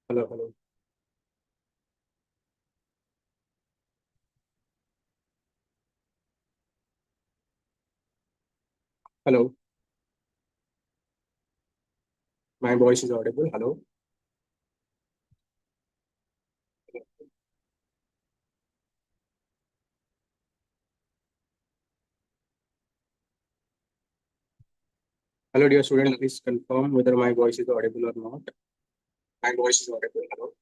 Hello, hello. Hello. My voice is audible. Hello. Hello, dear student. Please confirm whether my voice is audible or not. My voice is audible. Hello.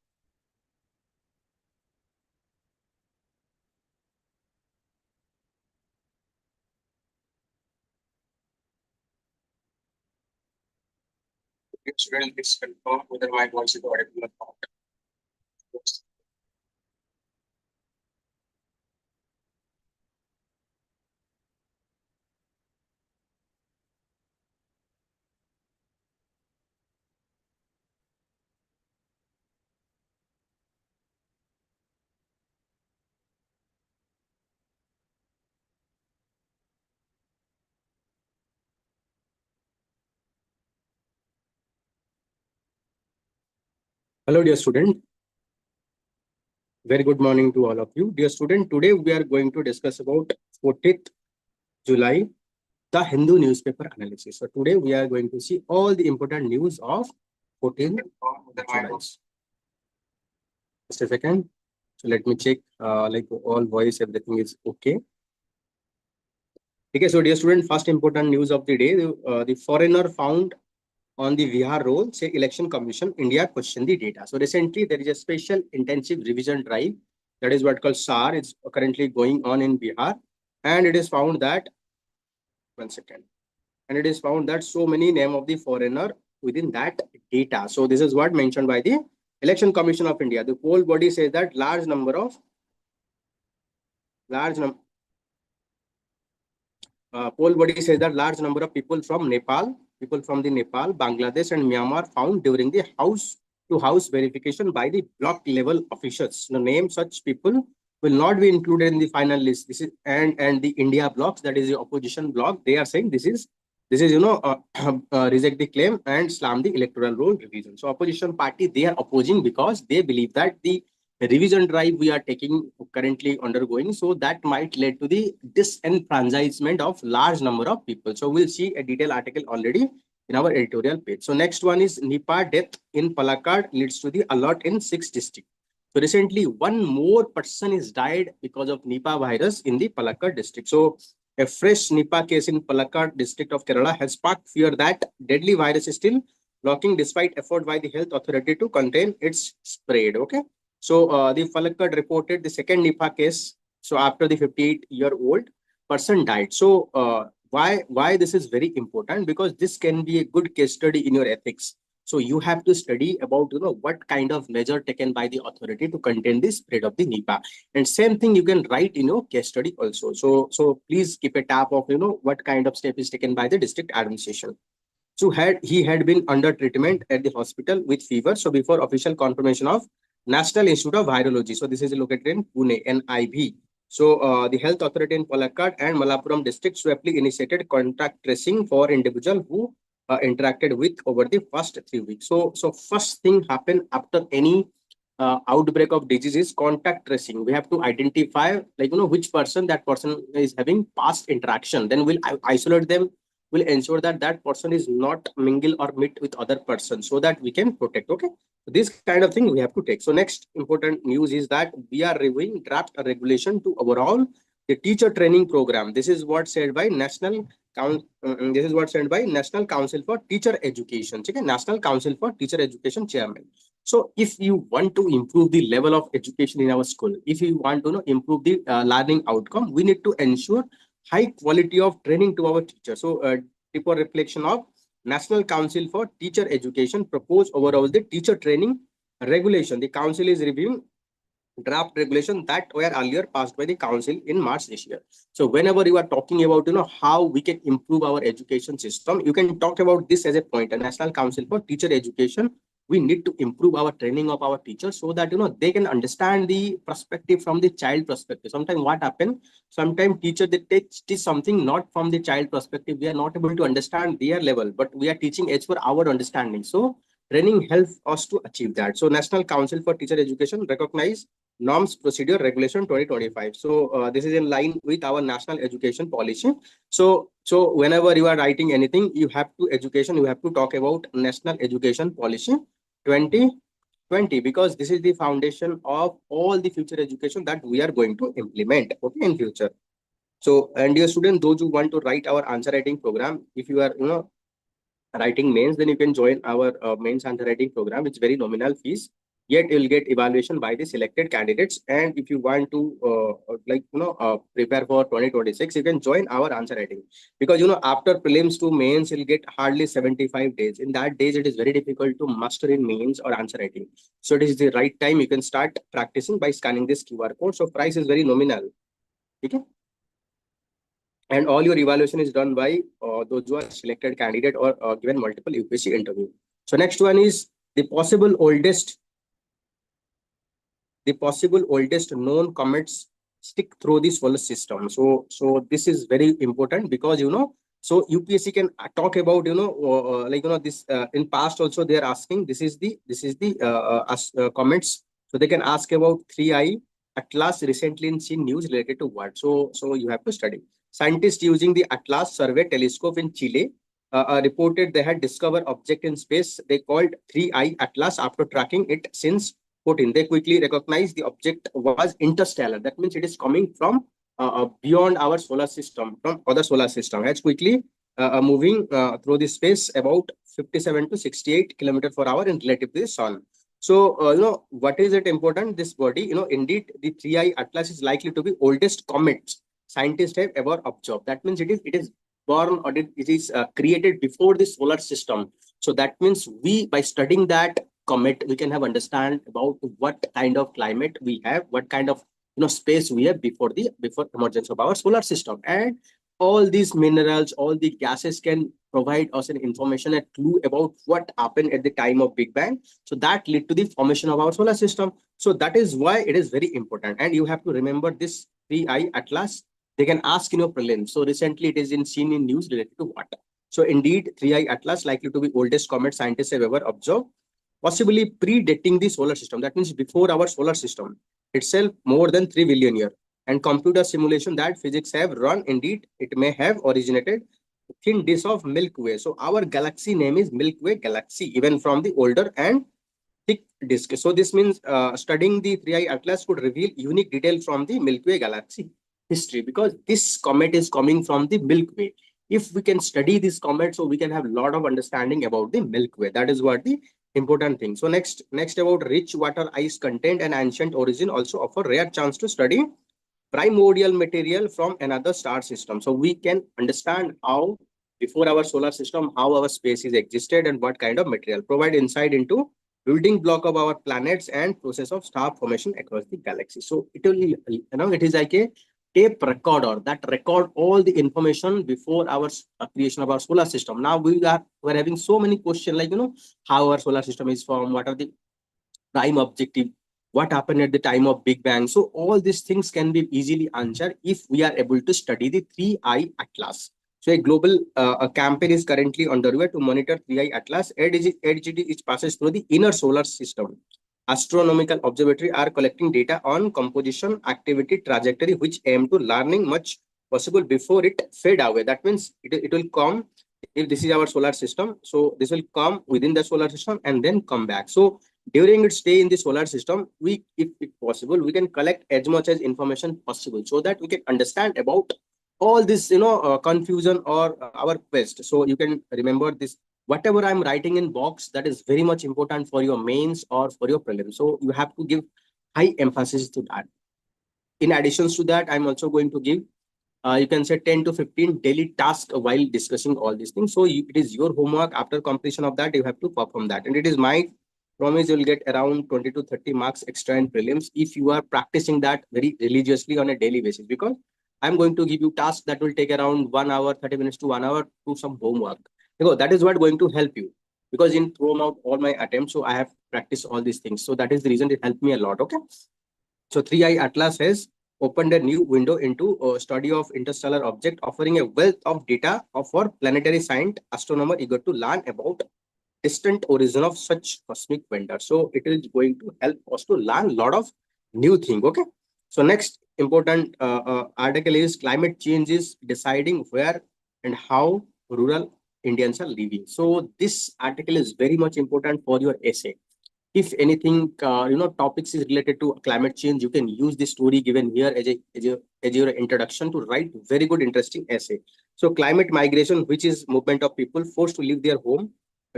Dear student, please confirm whether my voice is audible or not. Hello, dear student. Very good morning to all of you. Dear student, today we are going to discuss about 14th July, the Hindu newspaper analysis. So today we are going to see all the important news of 14th July. Just a second. So let me check, like all voice, everything is okay. Okay, so dear student, first important news of the day, the foreigner found on the Bihar roll, say Election Commission, India question the data. So recently there is a special intensive revision drive, that is what called SAR, is currently going on in Bihar. And it is found that, one second, and it is found that so many name of the foreigner within that data. So this is what mentioned by the Election Commission of India. The whole body says that large number of poll body says that large number of people from the Nepal, Bangladesh, and Myanmar found during the house-to-house verification by the block level officials. The name such people will not be included in the final list. This is and the India blocks, that is the opposition block. They are saying this is reject the claim and slam the electoral roll revision. So opposition party, they are opposing because they believe that the revision drive we are taking currently undergoing, so that might lead to the disenfranchisement of large number of people. So we'll see a detailed article already in our editorial page. So next one is Nipah death in Palakkad leads to the alert in 6 districts. So recently one more person is died because of Nipah virus in the Palakkad district. So a fresh Nipah case in Palakkad district of Kerala has sparked fear that deadly virus is still lurking despite effort by the health authority to contain its spread. Okay. So the Palakkad reported the second Nipah case. So after the 58-year-old person died. So why this is very important? Because this can be a good case study in your ethics. So you have to study about what kind of measure taken by the authority to contain the spread of the Nipah. And same thing you can write in your case study also. So please keep a tab of what kind of step is taken by the district administration. So he had been under treatment at the hospital with fever. So before official confirmation of National Institute of Virology. So this is located in Pune, NIV. So the health authority in Palakkad and Malappuram district swiftly initiated contact tracing for individual who interacted with over the first 3 weeks. So first thing happened after any outbreak of disease is contact tracing. We have to identify which person that person is having past interaction. Then we'll isolate them, will ensure that that person is not mingle or meet with other persons, so that we can protect. Okay, so this kind of thing we have to take. So next important news is that we are reviewing draft regulation to overall the teacher training program. This is what said by National Council for Teacher Education. Okay, National Council for Teacher Education chairman. So if you want to improve the level of education in our school, if you want to improve the learning outcome, we need to ensure high quality of training to our teachers. So deeper reflection of National Council for Teacher Education proposed overall the teacher training regulation. The council is reviewing draft regulation that were earlier passed by the council in March this year. So whenever you are talking about how we can improve our education system, you can talk about this as a point. A National Council for Teacher Education, we need to improve our training of our teachers so that they can understand the perspective from the child perspective. Sometimes what happens, sometimes teacher they teach something not from the child perspective. We are not able to understand their level, but we are teaching as per our understanding. So Training helps us to achieve that. So National Council for Teacher Education recognize norms, procedure, regulation 2025. So this is in line with our national education policy. So whenever you are writing anything, you have to education, you have to talk about national education policy 2020, because this is the foundation of all the future education that we are going to implement, okay, in future. So, and dear student, those who want to write our answer writing program, if you are writing mains, then you can join our mains answer writing program. It's very nominal fees, yet you'll get evaluation by the selected candidates. And if you want to prepare for 2026, you can join our answer writing, because after prelims to mains you'll get hardly 75 days. In that days it is very difficult to master in mains or answer writing. So it is the right time you can start practicing by scanning this QR code. So price is very nominal, okay? And all your evaluation is done by those who are selected candidate or given multiple UPSC interview. So next one is the possible oldest known comets stick through the solar system. So this is very important, because so UPSC can talk about this in past also they are asking. This is the comments. So they can ask about 3i Atlas recently in seen news related to what. So you have to study. Scientists using the Atlas survey telescope in Chile reported they had discovered object in space they called 3i Atlas after tracking it since 14. They quickly recognized the object was interstellar. That means it is coming from beyond our solar system, from other solar system. It's quickly moving through the space about 57 to 68 kilometers per hour in relative to the sun. So, what is it important? This body, indeed, the 3i Atlas is likely to be oldest comet scientists have ever observed. That means it is born, or it is created before the solar system. So that means by studying that comet, we can have understand about what kind of climate we have, what kind of space we have before emergence of our solar system. And all these minerals, all the gases can provide us an information, a clue about what happened at the time of Big Bang. So that led to the formation of our solar system. So that is why it is very important. And you have to remember this 3i Atlas. They can ask in your prelims. So recently it is seen in news related to water. So indeed, 3i Atlas likely to be oldest comet scientists have ever observed, possibly predating the solar system. That means before our solar system itself, more than 3 billion years. And computer simulation that physics have run, indeed, it may have originated thin disk of Milky Way. So our galaxy name is Milky Way galaxy, even from the older and thick disk. So this means studying the 3i Atlas could reveal unique detail from the Milky Way galaxy history, because this comet is coming from the Milky Way. If we can study this comet, so we can have a lot of understanding about the Milky Way. That is what the important thing. So next about rich water ice content and ancient origin also offer rare chance to study primordial material from another star system. So we can understand how before our solar system, how our species existed and what kind of material, provide insight into building block of our planets and process of star formation across the galaxy. So it will, it is like a tape recorder that record all the information before our creation of our solar system. Now we're having so many questions like, how our solar system is formed, what are the prime objective, what happened at the time of Big Bang. So all these things can be easily answered if we are able to study the 3i Atlas. So a global campaign is currently underway to monitor 3i Atlas. ADGT is passes through the inner solar system. Astronomical observatory are collecting data on composition, activity, trajectory, which aim to learning much possible before it fade away. That means it will come, if this is our solar system, so this will come within the solar system and then come back. So during its stay in the solar system, if possible, we can collect as much as information possible, so that we can understand about all this, confusion or our quest. So you can remember this, whatever I'm writing in box, that is very much important for your mains or for your prelims. So you have to give high emphasis to that. In addition to that, I'm also going to give, you can say 10 to 15 daily tasks while discussing all these things. So it is your homework. After completion of that, you have to perform that. And it is my promise you'll get around 20 to 30 marks extra in prelims if you are practicing that very religiously on a daily basis, because I'm going to give you tasks that will take around 1 hour, 30 minutes to 1 hour to some homework. Because that is what going to help you. Because in throughout all my attempts, so I have practiced all these things. So that is the reason it helped me a lot. Okay. So 3i Atlas has opened a new window into study of interstellar object, offering a wealth of data for planetary science astronomer eager to learn about distant origin of such cosmic vendor. So it is going to help us to learn a lot of new thing. Okay. So next important article is climate change is deciding where and how rural Indians are living. So this article is very much important for your essay. If anything, topics is related to climate change, you can use the story given here as your introduction to write very good, interesting essay. So climate migration, which is movement of people forced to leave their home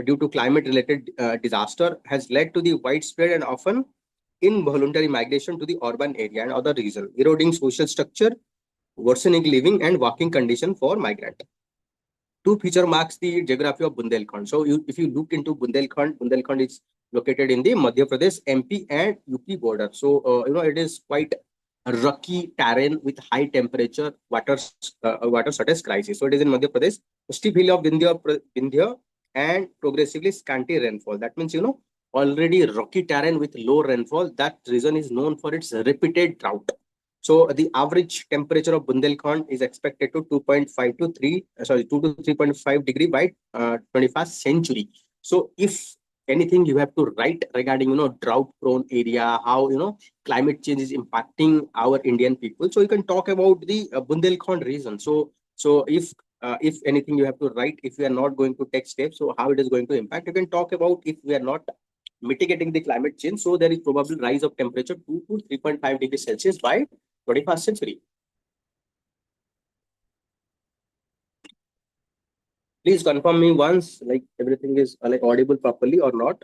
due to climate related disaster, has led to the widespread and often involuntary migration to the urban area and other regions, eroding social structure, worsening living and working condition for migrant. Two feature marks the geography of Bundelkhand. So if you look into Bundelkhand is located in the Madhya Pradesh, MP and UP border. So it is quite a rocky terrain with high temperature, water shortage crisis. So it is in Madhya Pradesh. Steep hill of Vindhya and progressively scanty rainfall. That means already rocky terrain with low rainfall. That region is known for its repeated drought. So the average temperature of Bundelkhand is expected to 2.5 to 3, 2 to 3.5 degree by 21st century. So if anything you have to write regarding drought prone area, how climate change is impacting our Indian people, so you can talk about the Bundelkhand region. So if anything you have to write, if we are not going to take steps, so how it is going to impact, you can talk about if we are not mitigating the climate change, so there is probable rise of temperature 2 to 3.5 degrees Celsius by 21st century. Please confirm me once, like everything is like audible properly or not.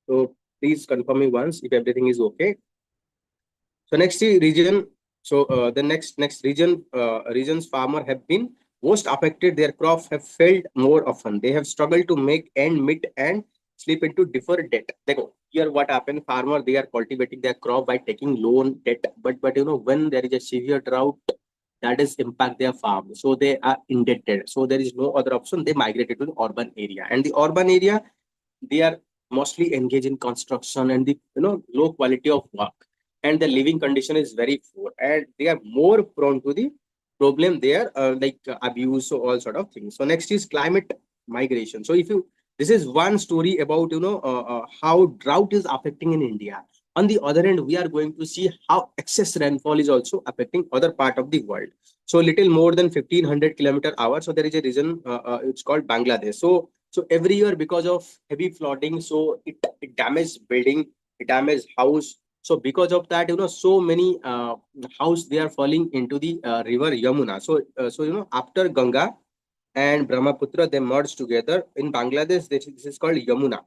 So please confirm me once if everything is okay. So next region. So the next regions farmer have been most affected. Their crops have failed more often. They have struggled to make end meet and slip into deferred debt. They go here. What happened? Farmer, they are cultivating their crop by taking loan debt. But when there is a severe drought, that is impact their farm. So they are indebted. So there is no other option. They migrated to the urban area, and the urban area, they are mostly engaged in construction and the low quality of work, and the living condition is very poor, and they are more prone to the problem there, abuse, so all sort of things. So next is climate migration. So if you this is one story about how drought is affecting in India. On the other hand, we are going to see how excess rainfall is also affecting other part of the world. So little more than 1500 km/h. So there is a region, it's called Bangladesh. So every year, because of heavy flooding, so it damaged building, it damaged house. So because of that, so many house, they are falling into the river Yamuna. So after Ganga and Brahmaputra, they merged together in Bangladesh. This is called Yamuna.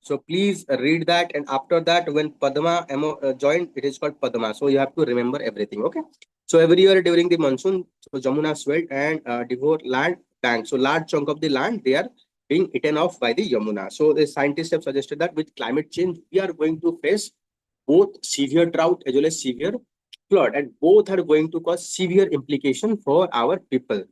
So please read that. And after that, when Padma joined, it is called Padma. So you have to remember everything. Okay. So every year during the monsoon, so Jamuna swelled and devoured land bank. So large chunk of the land, they are being eaten off by the Yamuna. So the scientists have suggested that with climate change, we are going to face both severe drought as well as severe flood, and both are going to cause severe implication for our people.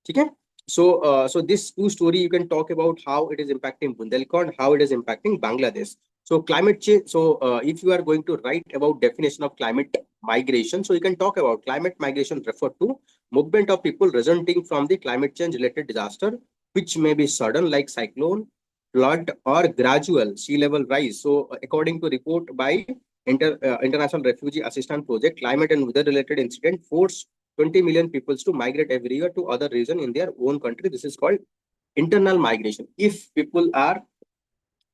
Okay. So this two story you can talk about how it is impacting Bundelkhand, how it is impacting Bangladesh. So climate change. So if you are going to write about definition of climate migration, so you can talk about climate migration refer to movement of people resulting from the climate change related disaster, which may be sudden like cyclone, flood, or gradual sea level rise. So according to report by International Refugee Assistance Project, climate and weather related incident force 20 million people to migrate every year to other region in their own country. This is called internal migration. If people are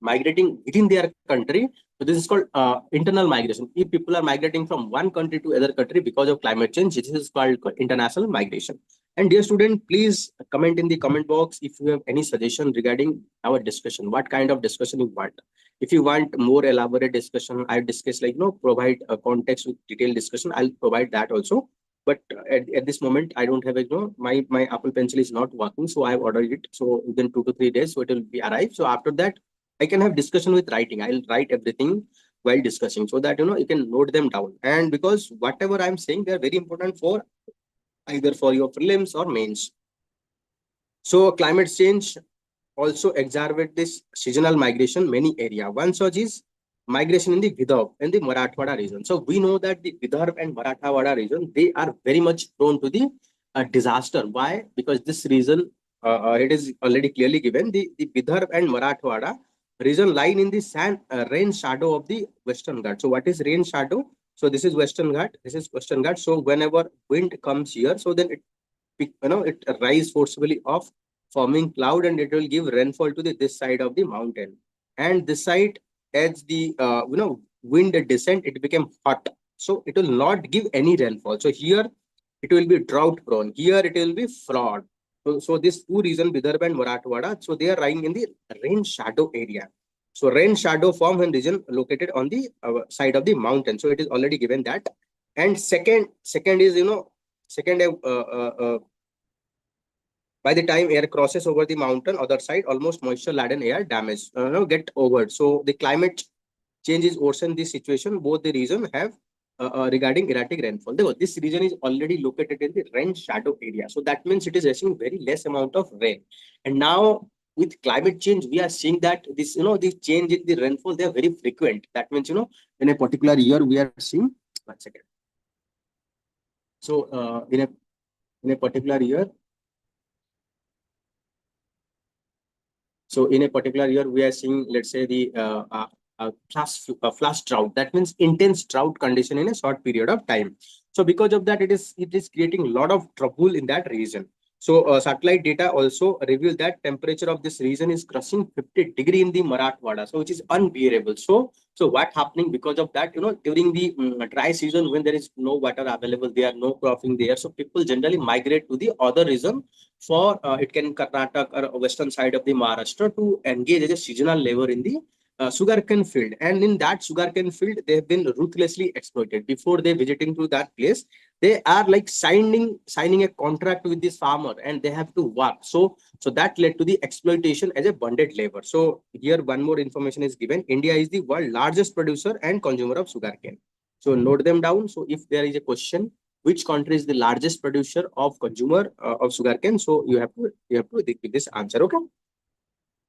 migrating within their country, so this is called internal migration. If people are migrating from one country to other country because of climate change, this is called international migration. And dear student, please comment in the comment box if you have any suggestion regarding our discussion. What kind of discussion you want? If you want more elaborate discussion, I discuss provide a context with detailed discussion. I'll provide that also. But at this moment, I don't have my Apple Pencil is not working, so I have ordered it. So within 2 to 3 days, so it will be arrived. So after that, I can have discussion with writing. I'll write everything while discussing, so that you can note them down. And because whatever I'm saying, they're very important for either for your prelims or mains. So climate change also exacerbate this seasonal migration many area. One such is migration in the Vidarbha and the Marathwada region. So we know that the Vidarbha and Marathwada region, they are very much prone to the disaster. Why? Because this region it is already clearly given. The Vidarbha and Marathwada region line in the rain shadow of the Western Ghat. So what is rain shadow? So this is Western Ghat. This is Western Ghat. So whenever wind comes here, so then it rise forcibly off, forming cloud, and it will give rainfall to this side of the mountain. And this side, as the wind descent, it became hot. So it will not give any rainfall. So here it will be drought prone. Here it will be flood. So these two regions, Vidarbha and Marathwada, so they are lying in the rain shadow area. So rain shadow form when region located on the side of the mountain. So it is already given that. And second is second by the time air crosses over the mountain other side, almost moisture laden air damage get over. So the climate changes worsen this situation. Both the region have regarding erratic rainfall. This region is already located in the rain shadow area. So that means it is receiving very less amount of rain. And now with climate change, we are seeing that the change in the rainfall, they are very frequent. That means, in a particular year, we are seeing, one second. So in a particular year, so in a particular year, we are seeing, let's say, the flash drought. That means intense drought condition in a short period of time. So because of that, it is creating a lot of trouble in that region. So satellite data also reveal that temperature of this region is crossing 50 degrees in the Marathwada, so which is unbearable. So what happening because of that? During the dry season, when there is no water available, there no cropping there. So people generally migrate to the other region for it can Karnataka or western side of the Maharashtra to engage as a seasonal labor in the sugarcane field. And in that sugarcane field, they have been ruthlessly exploited. Before they visiting to that place, they are like signing a contract with this farmer, and they have to work. So that led to the exploitation as a bonded labor. So here one more information is given. India is the world largest producer and consumer of sugarcane. So note them down. So if there is a question, which country is the largest producer of consumer of sugarcane? So you have to give this answer. Okay.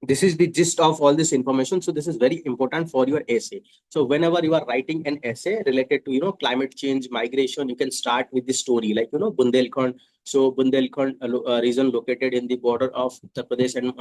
This is the gist of all this information. So this is very important for your essay. So whenever you are writing an essay related to climate change, migration, you can start with the story like Bundelkhand. So Bundelkhand region located in the border of Uttar Pradesh and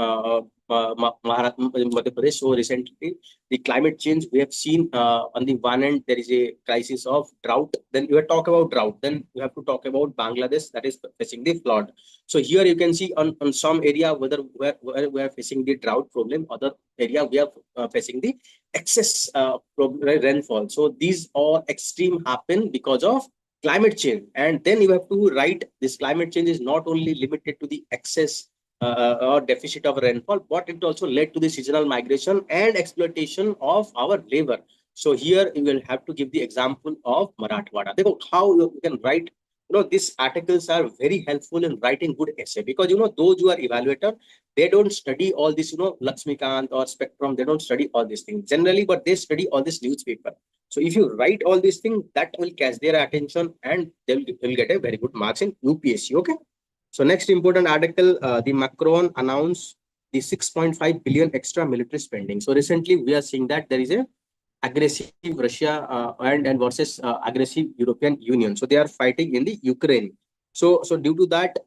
Madhya Pradesh. So recently the climate change we have seen, on the one end there is a crisis of drought. Then you have talk about drought. Then you have to talk about Bangladesh that is facing the flood. So here you can see on some area where we are facing the drought problem, other area we are facing the excess rainfall. So these all extreme happen because of climate change. And then you have to write this climate change is not only limited to the excess or deficit of rainfall, but it also led to the seasonal migration and exploitation of our labor. So here you will have to give the example of Marathwada. How you can write. These articles are very helpful in writing good essay, because those who are evaluator, they don't study all this Lakshmikant or Spectrum, they don't study all these things generally, but they study all this newspaper. So if you write all these things, that will catch their attention and they'll get a very good marks in UPSC. Okay. So next important article, the Macron announced the 6.5 billion extra military spending. So recently we are seeing that there is a aggressive Russia and versus aggressive European Union. So they are fighting in the Ukraine. So due to that,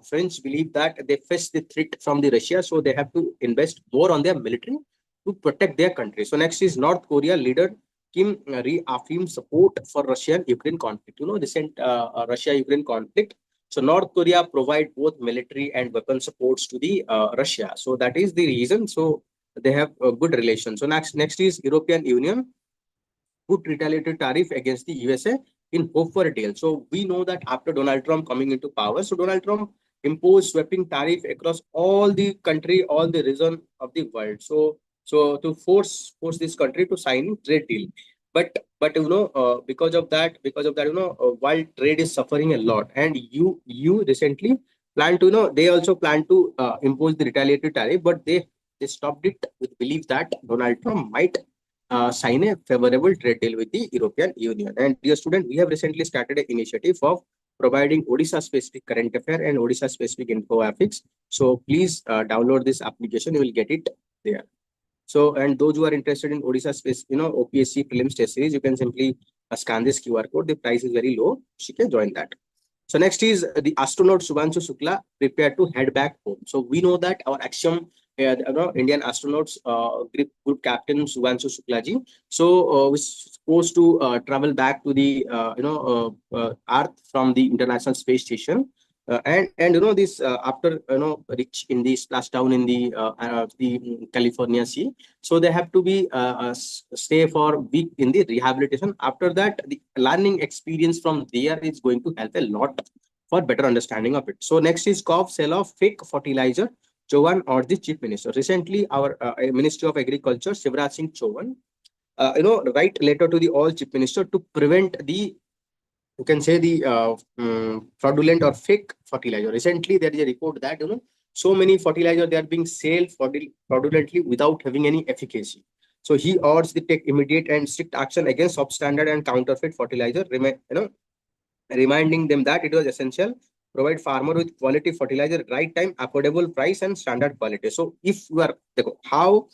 French believe that they face the threat from the Russia, so they have to invest more on their military to protect their country. So next is North Korea leader Kim reaffirmed support for Russian-Ukraine conflict. Recent Russia-Ukraine conflict. So North Korea provide both military and weapon supports to the Russia. So that is the reason. So they have a good relation. So next is European Union put retaliatory tariff against the USA in hope for a deal. So we know that after Donald Trump coming into power, so Donald Trump imposed sweeping tariff across all the country, all the region of the world. So to force this country to sign trade deal. But because of that, world trade is suffering a lot. And you recently plan to they also plan to impose the retaliatory tariff, but they stopped it with belief that Donald Trump might sign a favorable trade deal with the European Union. And dear student, we have recently started an initiative of providing Odisha specific current affair and Odisha specific infographics. So please download this application, you will get it there. So, and those who are interested in Odisha space, OPSC Prelims test series, you can simply scan this QR code. The price is very low. She can join that. So next is the astronaut Subhanshu Shukla prepared to head back home. So we know that our axiom, Indian astronauts group captain Subhanshu Shukla ji. So was supposed to travel back to the Earth from the International Space Station. And this after reach in the splashdown in the California Sea, so they have to be stay for week in the rehabilitation. After that, the learning experience from there is going to help a lot for better understanding of it. So next is COP sale of fake fertilizer. Chauhan or the chief minister. Recently, our Ministry of Agriculture, Shivraj Singh Chauhan, write letter to the all chief minister to prevent the, you can say, the fraudulent or fake fertilizer. Recently, there is a report that so many fertilizer they are being sold fraudulently without having any efficacy. So he urged the take immediate and strict action against substandard and counterfeit fertilizer. Reminding them that it was essential provide farmer with quality fertilizer at right time, affordable price, and standard quality. So if you are, how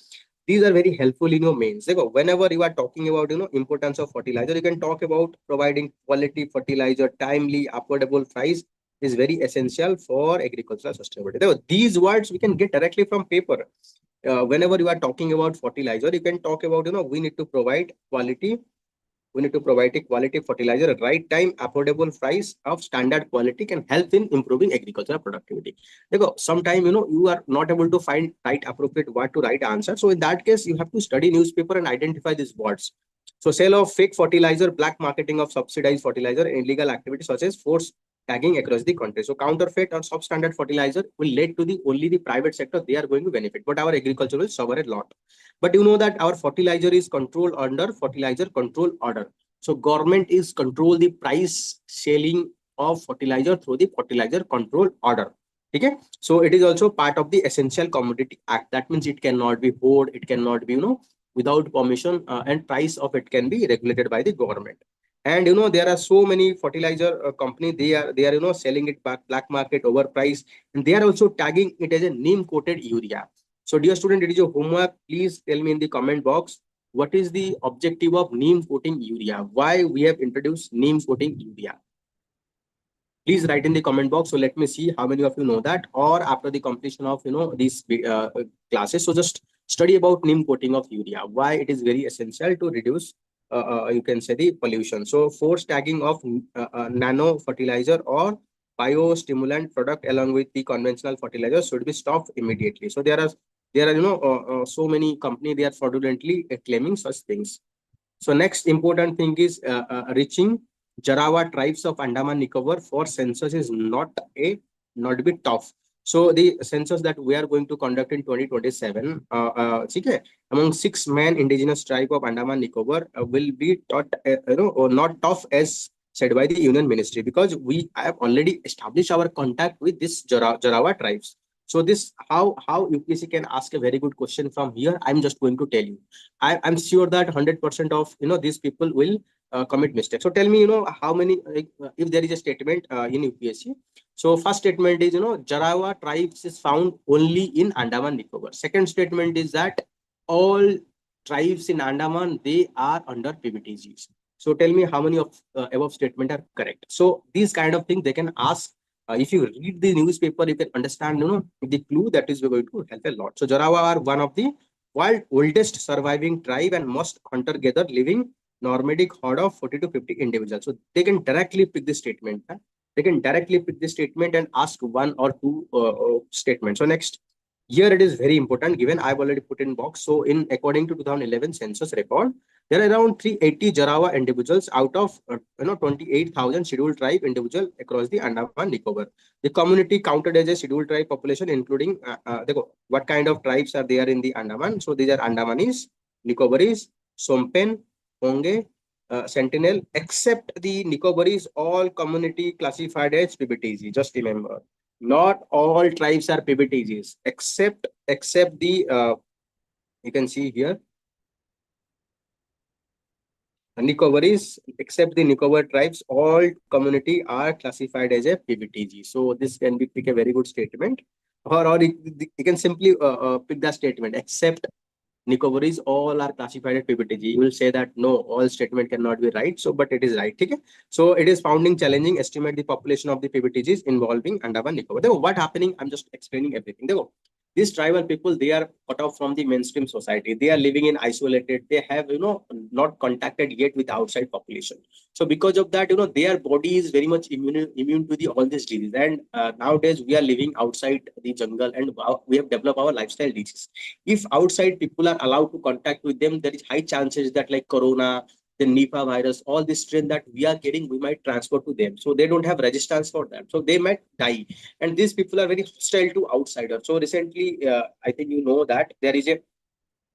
these are very helpful in your mains. Whenever you are talking about importance of fertilizer, you can talk about providing quality fertilizer, timely, affordable price is very essential for agricultural sustainability. These words we can get directly from paper. Whenever you are talking about fertilizer, you can talk about we need to provide quality, we need to provide a quality fertilizer at right time, affordable price of standard quality can help in improving agricultural productivity. Sometime you are not able to find right appropriate word to right answer. So in that case, you have to study newspaper and identify these words. So sale of fake fertilizer, black marketing of subsidized fertilizer, illegal activities such as force tagging across the country. So counterfeit or substandard fertilizer will lead to the only the private sector, they are going to benefit, but our agriculture will suffer a lot. But you know that our fertilizer is controlled under fertilizer control order. So government is control the price selling of fertilizer through the fertilizer control order. Okay. So it is also part of the Essential Commodity Act. That means it cannot be hoard, it cannot be without permission, and price of it can be regulated by the government. And there are so many fertilizer company, they are selling it back black market overpriced, and they are also tagging it as a neem coated urea. So dear student, it is your homework. Please tell me in the comment box, what is the objective of neem coating urea? Why we have introduced neem coating urea? Please write in the comment box. So let me see how many of you know that, or after the completion of these classes. So just study about neem coating of urea. Why it is very essential to reduce, you can say, the pollution. So force tagging of nano fertilizer or biostimulant product along with the conventional fertilizer should be stopped immediately. So there are so many company, they are fraudulently claiming such things. So next important thing is reaching Jarawa tribes of Andaman Nicobar for census is not be tough. So the census that we are going to conduct in 2027, okay, among 6 main indigenous tribe of Andaman Nicobar will be taught, or not tough as said by the Union Ministry, because we have already established our contact with this Jarawa tribes. So this how UPSC can ask a very good question from here. I'm just going to tell you. I'm sure that 100% of these people will commit mistakes. So tell me, how many, like, if there is a statement in UPSC. So first statement is Jarawa tribes is found only in Andaman Nicobar. Second statement is that all tribes in Andaman, they are under PBTGs. So tell me how many of above statement are correct. So these kind of things they can ask. If you read the newspaper, you can understand the clue that is going to help a lot. So Jarawa are one of the world oldest surviving tribe and most hunter-gatherer living nomadic horde of 40 to 50 individuals. So they can directly pick the statement. They can directly pick the statement and ask one or two statements. So next, here it is very important. Given I've already put in box. So in according to 2011 census record, there are around 380 Jarawa individuals out of 28,000 scheduled tribe individual across the Andaman Nicobar. The community counted as a scheduled tribe population, including what kind of tribes are there in the Andaman. So these are Andamanis, Nicobaris, Sompen, Onge, Sentinel, except the Nicobaris, all community classified as PBTG. Just remember, not all tribes are PBTGs, except the you can see here Nicobaris, except the Nicobar tribes, all community are classified as a PBTG. So this can be pick a very good statement, or you can simply pick the statement except Nicobaris all are classified as PPTG. You will say that no, all statement cannot be right. So, but it is right. Okay? So it is founding challenging estimate the population of the PPTGs involving Andaman Nicobar. Therefore, what happening? I'm just explaining everything. Therefore, these tribal people, they are cut off from the mainstream society. They are living in isolated. They have, not contacted yet with outside population. So because of that, their body is very much immune to the all these diseases. And nowadays we are living outside the jungle, and we have developed our lifestyle disease. If outside people are allowed to contact with them, there is high chances that like corona, the Nipah virus, all this strain that we are getting, we might transfer to them. So they don't have resistance for that. So they might die. And these people are very hostile to outsiders. So recently, I think you know that there is a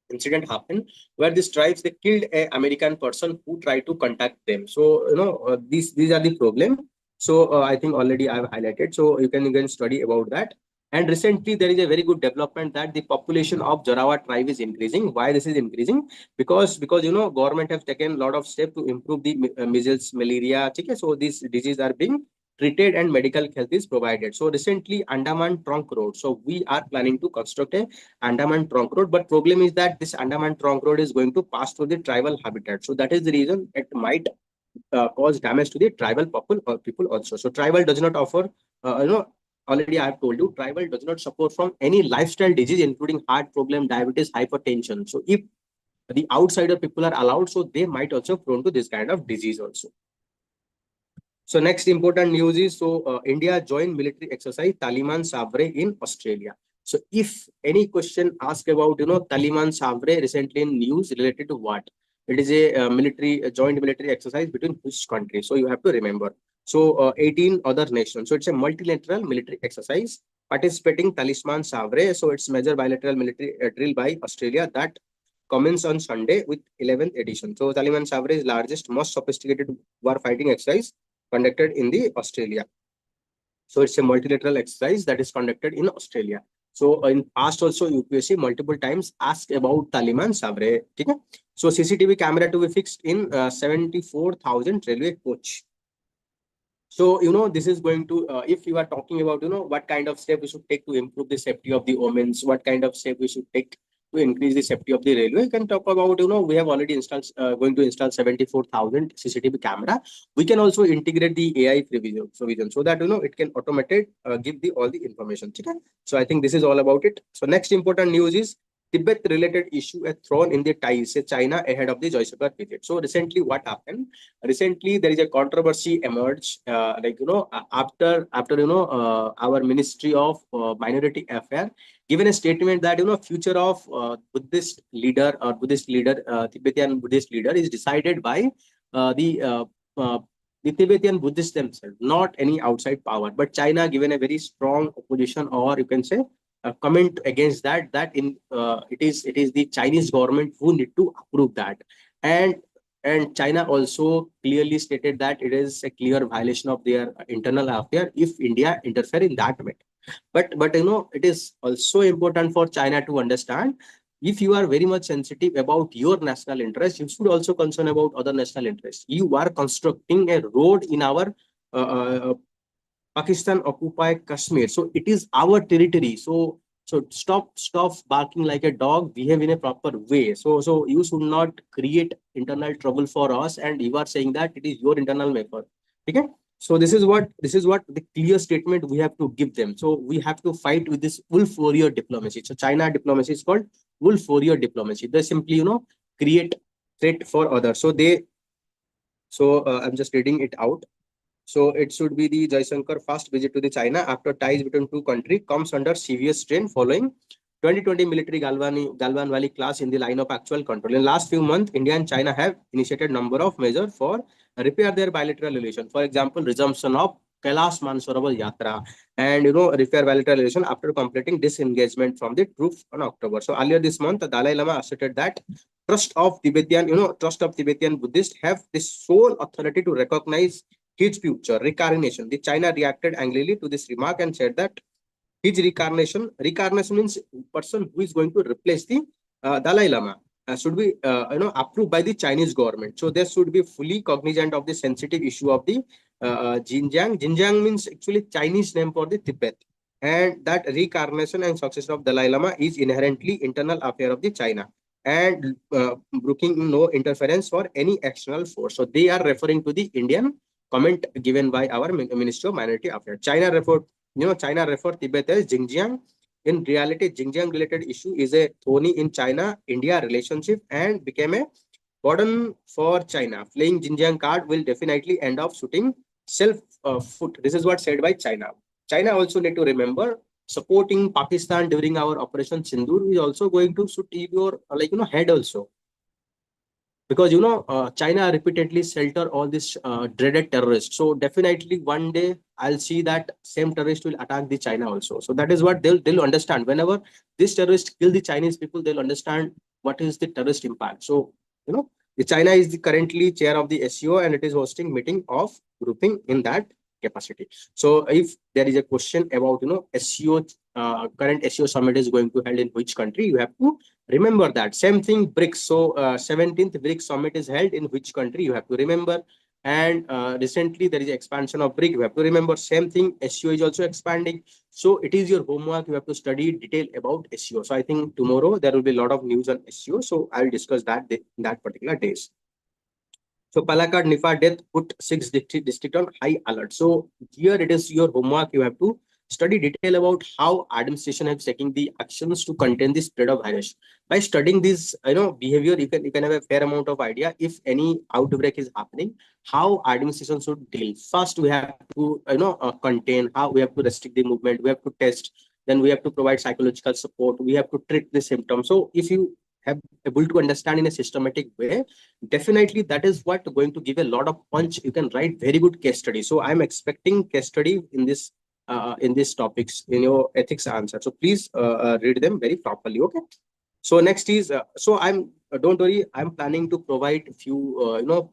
incident happened where these tribes, they killed a American person who tried to contact them. So these are the problem. So I think already I've highlighted. So you can study about that. And recently there is a very good development that the population of Jarawa tribe is increasing. Why this is increasing? Because government have taken a lot of steps to improve the measles, malaria. Okay? So these diseases are being treated and medical health is provided. So recently Andaman Trunk Road. So we are planning to construct a Andaman Trunk Road, but problem is that this Andaman Trunk Road is going to pass through the tribal habitat. So that is the reason it might cause damage to the tribal people also. So tribal does not offer, already I have told you, tribal does not suffer from any lifestyle disease, including heart problem, diabetes, hypertension. So if the outsider people are allowed, so they might also prone to this kind of disease also. So next important news is, India joined military exercise Taliban Savre in Australia. So if any question asked about, Taliban Savre recently in news related to what? It is a joint military exercise between which country? So you have to remember. So 18 other nations. So it's a multilateral military exercise participating Talisman Savre. So it's major bilateral military drill by Australia that commence on Sunday with 11th edition. So Taliban Savre is largest, most sophisticated war fighting exercise conducted in the Australia. So it's a multilateral exercise that is conducted in Australia. So in past also UPSC multiple times asked about Taliban Savre. Okay? So CCTV camera to be fixed in 74,000 railway coach. So this is going to, if you are talking about what kind of step we should take to improve the safety of the women, what kind of step we should take to increase the safety of the railway. We can talk about, we have already installed, going to install 74,000 CCTV camera. We can also integrate the AI provision so that, it can automated give the all the information. Okay? So I think this is all about it. So next important news is Tibet related issue is thrown in the ties, say China ahead of the Joysagar visit. So recently what happened? Recently there is a controversy emerged, after our Ministry of Minority Affairs given a statement that future of Buddhist leader or Tibetan Buddhist leader is decided by uh, the uh, uh, the Tibetan Buddhists themselves, not any outside power. But China given a very strong opposition, or you can say a comment against that. That it is the Chinese government who need to approve that, and China also clearly stated that it is a clear violation of their internal affairs if India interfere in that way. But it is also important for China to understand, if you are very much sensitive about your national interest, you should also concern about other national interests. You are constructing a road in our Pakistan occupied Kashmir, so it is our territory. So stop barking like a dog. Behave in a proper way. So you should not create internal trouble for us, and you are saying that it is your internal matter. Okay. So this is what the clear statement we have to give them. So we have to fight with this wolf warrior diplomacy. So China diplomacy is called wolf warrior diplomacy. They simply create threat for others. I'm just reading it out. So it should be the Jaishankar first visit to the China after ties between two countries comes under serious strain following 2020 military Galwan Valley clash in the line of actual control. In last few months, India and China have initiated number of measures for repair their bilateral relation. For example, resumption of Kailash Mansarovar Yatra and repair bilateral relation after completing disengagement from the troops on October. So earlier this month, the Dalai Lama asserted that trust of Tibetan Buddhists have the sole authority to recognize his future reincarnation. The China reacted angrily to this remark and said that his reincarnation means person who is going to replace the Dalai Lama should be approved by the Chinese government. So there should be fully cognizant of the sensitive issue of the Xinjiang. Xinjiang means actually Chinese name for the Tibet, and that reincarnation and succession of Dalai Lama is inherently internal affair of the China. and brooking no interference for any external force. So they are referring to the Indian comment given by our Ministry of Minority Affairs. China referred Tibet as Xinjiang. In reality, Xinjiang related issue is a thorny in China-India relationship and became a burden for China. Playing Xinjiang card will definitely end up shooting self foot. This is what said by China. China also need to remember supporting Pakistan during our Operation Sindoor is also going to shoot your head also, because China repeatedly shelter all this dreaded terrorists. So definitely one day I'll see that same terrorist will attack the China also. So that is what they'll understand. Whenever this terrorist kill the Chinese people, they'll understand what is the terrorist impact. So the China is currently chair of the SCO and it is hosting meeting of grouping in that capacity. So if there is a question about SCO, current SCO summit is going to held in which country, you have to remember that. Same thing, BRICS. So 17th BRICS summit is held in which country, you have to remember. And recently there is expansion of BRICS, you have to remember. Same thing, SCO is also expanding. So it is your homework, you have to study detail about SCO. So I think tomorrow there will be a lot of news on SCO. So I'll discuss that that particular days. So Palakkad Nifar death put 6 district on high alert. So here it is your homework. You have to study detail about how administration is taking the actions to contain the spread of virus. By studying this, behavior, you can have a fair amount of idea if any outbreak is happening, how administration should deal. First, we have to contain, how we have to restrict the movement, we have to test, then we have to provide psychological support, we have to treat the symptoms. So if you have able to understand in a systematic way, definitely that is what going to give a lot of punch. You can write very good case study. So I'm expecting case study in these topics in your ethics answer. So please read them very properly. Okay. So next is so I'm don't worry, I'm planning to provide a few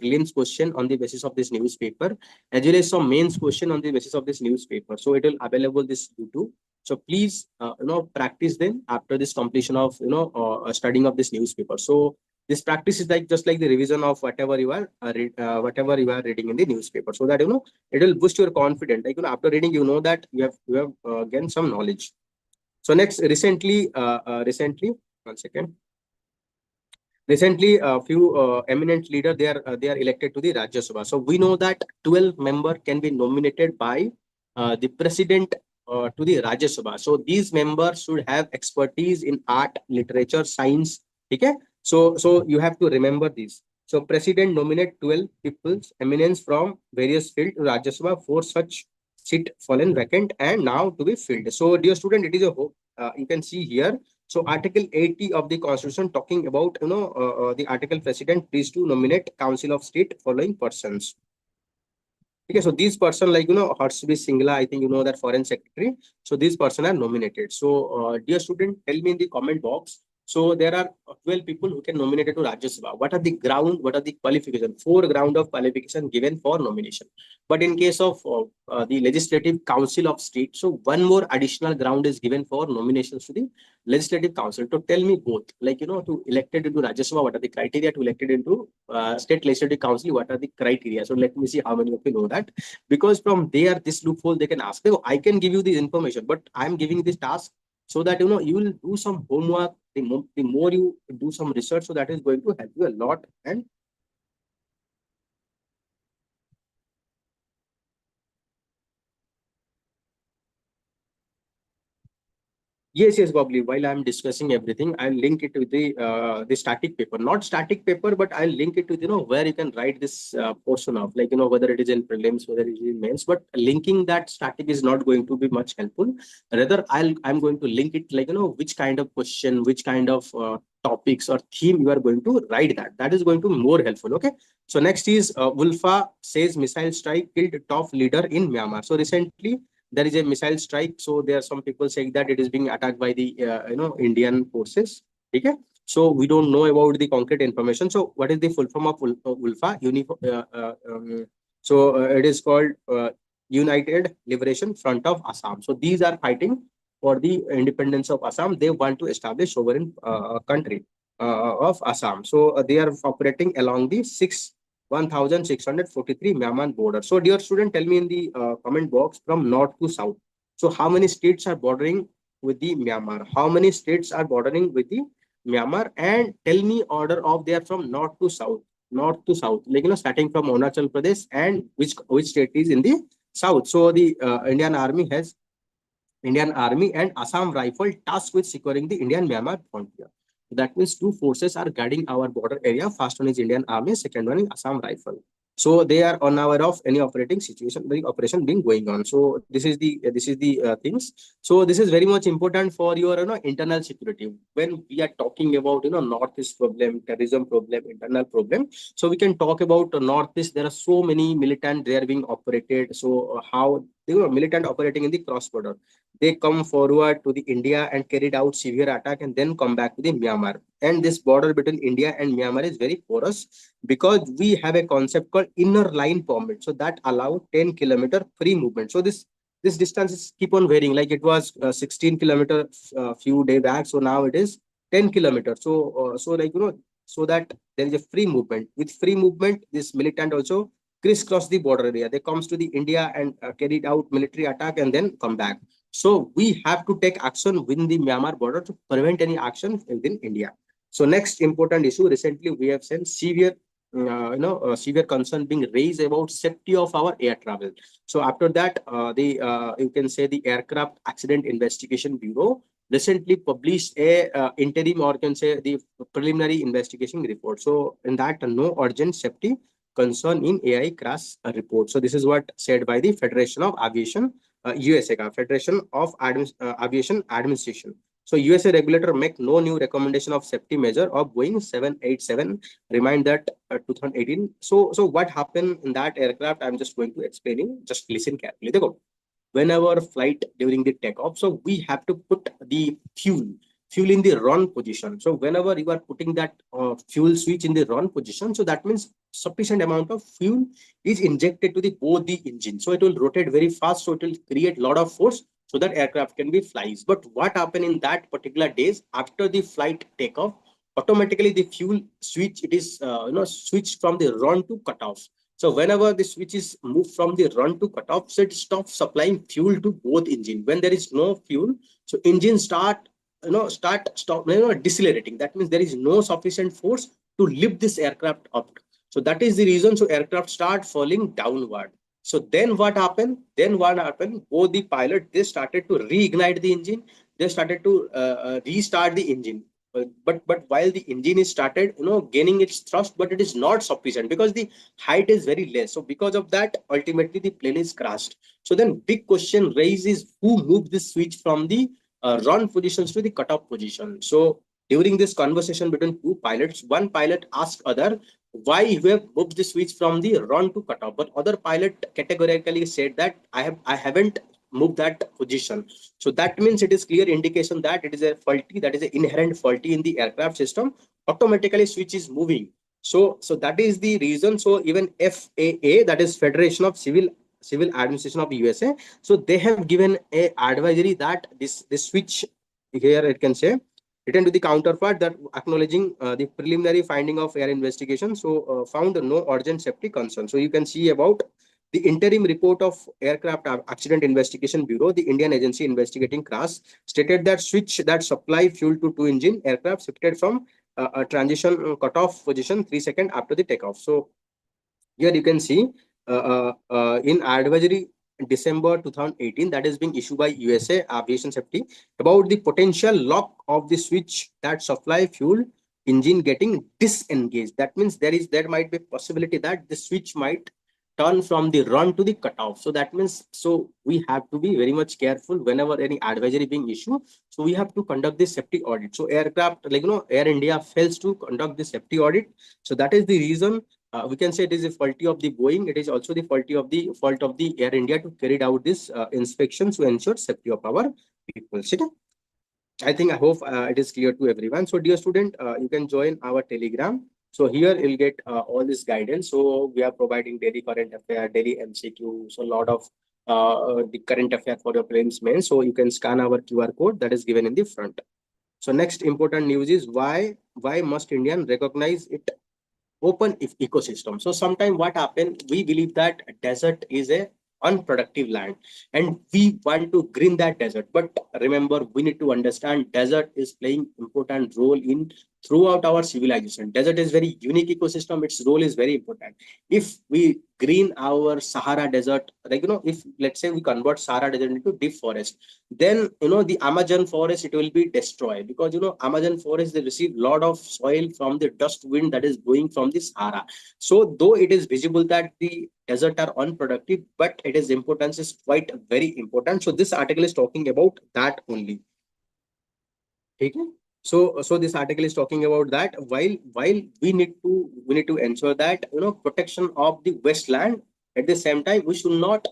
prelims question on the basis of this newspaper, as well as some mains question on the basis of this newspaper. So it will available this YouTube. So please practice them after this completion of studying of this newspaper. So this practice is like just like the revision of whatever you are whatever you are reading in the newspaper, so that it will boost your confidence. Like after reading, that you have gained some knowledge. So next, recently, one second. Recently, a few eminent leaders they are elected to the Rajya Sabha. So we know that 12 member can be nominated by the president to the Rajya Sabha. So these members should have expertise in art, literature, science. Okay. So you have to remember this. So president nominate 12 people eminence from various fields to Rajya Sabha for such seat fallen vacant and now to be filled. So dear student, it is a hope. You can see here. So Article 80 of the Constitution talking about the article president please to nominate Council of State following persons. Okay, so these person like Harshvi Singla, I think that foreign secretary. So these person are nominated. So dear student, tell me in the comment box. So there are 12 people who can nominate to Rajya Sabha. What are the ground? What are the qualification? 4 ground of qualification given for nomination. But in case of the Legislative Council of State, so one more additional ground is given for nominations to the Legislative Council. To tell me both, like to elected into Rajya Sabha, what are the criteria? To elected into State Legislative Council, what are the criteria? So let me see how many of you know that, because from there this loophole they can ask. I can give you this information, but I'm giving this task so that you will do some homework. The more you do some research, so that is going to help you a lot. And yes, Gobli. While I'm discussing everything, I'll link it with the static paper, not static paper, but I'll link it with where you can write this portion of, like whether it is in prelims, whether it is in mains. But linking that static is not going to be much helpful. Rather, I'm going to link it like which kind of question, which kind of topics or theme you are going to write that. That is going to be more helpful. Okay. So next is Wolfa says missile strike killed top leader in Myanmar. So recently there is a missile strike. So there are some people saying that it is being attacked by the Indian forces. Okay. So we don't know about the concrete information. So what is the full form of ULFA? It is called United Liberation Front of Assam. So these are fighting for the independence of Assam. They want to establish sovereign country of Assam. So they are operating along the 1643 Myanmar border. So dear student, tell me in the comment box from north to south. So how many states are bordering with the Myanmar? How many states are bordering with the Myanmar, and tell me order of they are from north to south. North to south, like starting from Arunachal Pradesh, and which state is in the south. So the Indian Army and Assam Rifle tasked with securing the Indian-Myanmar frontier. That means two forces are guarding our border area. First one is Indian Army, second one is Assam Rifle. So they are unaware of any operating situation, the operation being going on. So this is the things. So this is very much important for your internal security. When we are talking about northeast problem, terrorism problem, internal problem. So we can talk about northeast. There are so many militant they are being operated. So how militant operating in the cross border, they come forward to the India and carried out severe attack and then come back to the Myanmar. And this border between India and Myanmar is very porous because we have a concept called inner line permit. So that allow 10-kilometer free movement. So this distance is keep on varying. Like it was 16 kilometer few days back. So now it is 10 kilometers. So like so that there is a free movement. With free movement, this militant also crisscross the border area. They comes to the India and carried out military attack and then come back. So we have to take action within the Myanmar border to prevent any action within India. So next important issue, recently we have seen severe concern being raised about safety of our air travel. So after that, you can say the Aircraft Accident Investigation Bureau recently published a interim, or can say the preliminary investigation report. So in that, no urgent safety concern in AI crash report. So this is what said by the Federation of Aviation, USA, Federation of Aviation Administration. So USA regulator make no new recommendation of safety measure of Boeing 787. Remind that 2018. So what happened in that aircraft? I'm just going to explain you. Just listen carefully. Dekho, whenever flight during the takeoff, so we have to put the fuel in the run position. So whenever you are putting that fuel switch in the run position, so that means sufficient amount of fuel is injected to the both the engine. So it will rotate very fast. So it will create a lot of force so that aircraft can be flies. But what happened in that particular days after the flight takeoff? Automatically the fuel switch it is switched from the run to cut off. So whenever the switch is moved from the run to cut off, so it stops supplying fuel to both engine. When there is no fuel, so engine stop decelerating. That means there is no sufficient force to lift this aircraft up. So that is the reason. So aircraft start falling downward. So then what happened? Both the pilot, they started to reignite the engine. They started to restart the engine. But while the engine is started, gaining its thrust, but it is not sufficient because the height is very less. So because of that, ultimately the plane is crashed. So then big question raised is who moved this switch from the run positions to the cutoff position. So during this conversation between two pilots, one pilot asked other why you have moved the switch from the run to cutoff, but other pilot categorically said that I haven't moved that position. So that means it is clear indication that it is a faulty, that is an inherent faulty in the aircraft system. Automatically switch is moving. So that is the reason. So even FAA, that is Federation of Civil Administration of USA, so they have given a advisory that this switch here it can say written to the counterpart that acknowledging the preliminary finding of air investigation. So found no urgent safety concern. So you can see about the interim report of Aircraft Accident Investigation Bureau, the Indian agency investigating crash, stated that switch that supply fuel to two engine aircraft shifted from a transition cutoff position 3 seconds after the takeoff. So here you can see in advisory December 2018 that is being issued by USA Aviation Safety about the potential lock of the switch that supply fuel engine getting disengaged. That means there might be possibility that the switch might turn from the run to the cutoff. So that means so we have to be very much careful whenever any advisory being issued. So we have to conduct the safety audit. So aircraft like Air India fails to conduct the safety audit. So that is the reason we can say it is a faulty of the Boeing. It is also the fault of the Air India to carry out this inspection to ensure safety of our people. I hope it is clear to everyone. So dear student, you can join our Telegram. So here you'll get all this guidance. So we are providing daily current affair, daily MCQ. So a lot of the current affair for your prelims mains. So you can scan our QR code that is given in the front. So next important news is why must Indian recognize it open ecosystem. So sometimes what happened, we believe that desert is a unproductive land, and we want to green that desert. But remember, we need to understand desert is playing important role in throughout our civilization. Desert is very unique ecosystem. Its role is very important. If we green our Sahara desert, like if let's say we convert Sahara desert into deep forest, then the Amazon forest, it will be destroyed, because Amazon forest, they receive lot of soil from the dust wind that is blowing from the Sahara. So though it is visible that the desert are unproductive, but its importance is quite very important. So this article is talking about that only. Okay. So this article is talking about that, while we need to ensure that protection of the wasteland. At the same time, we should not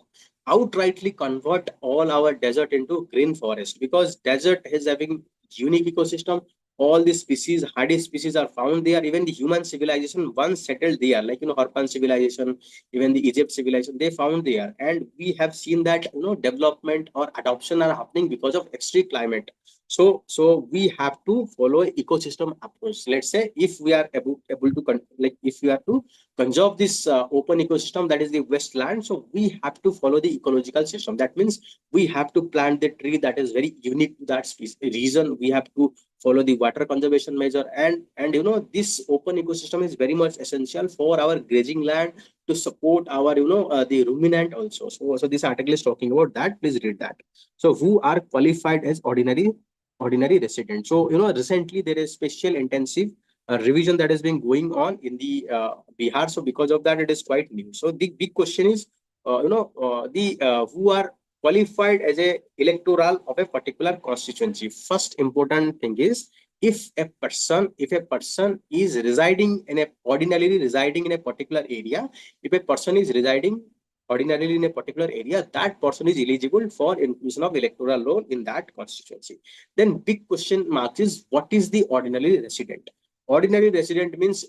outrightly convert all our desert into green forest, because desert is having unique ecosystem. All the species, hardy species, are found there. Even the human civilization once settled there, like Harappan civilization, even the Egypt civilization, they found there. And we have seen that development or adoption are happening because of extreme climate. So we have to follow ecosystem approach. Let's say if we are able to if we are to conserve this open ecosystem, that is the wasteland, so we have to follow the ecological system. That means we have to plant the tree that is very unique to that species region. We have to follow the water conservation measure, and this open ecosystem is very much essential for our grazing land, to support our the ruminant also. So this article is talking about that. Please read that. So who are qualified as ordinary resident? So recently there is special intensive revision that has been going on in the Bihar. So because of that, it is quite new. So the big question is, the who are qualified as a electoral of a particular constituency. First important thing is, if a person is residing in a ordinarily residing in a particular area, if a person is residing ordinarily in a particular area, that person is eligible for inclusion of electoral roll in that constituency. Then big question mark is, what is the ordinary resident? Ordinary resident means,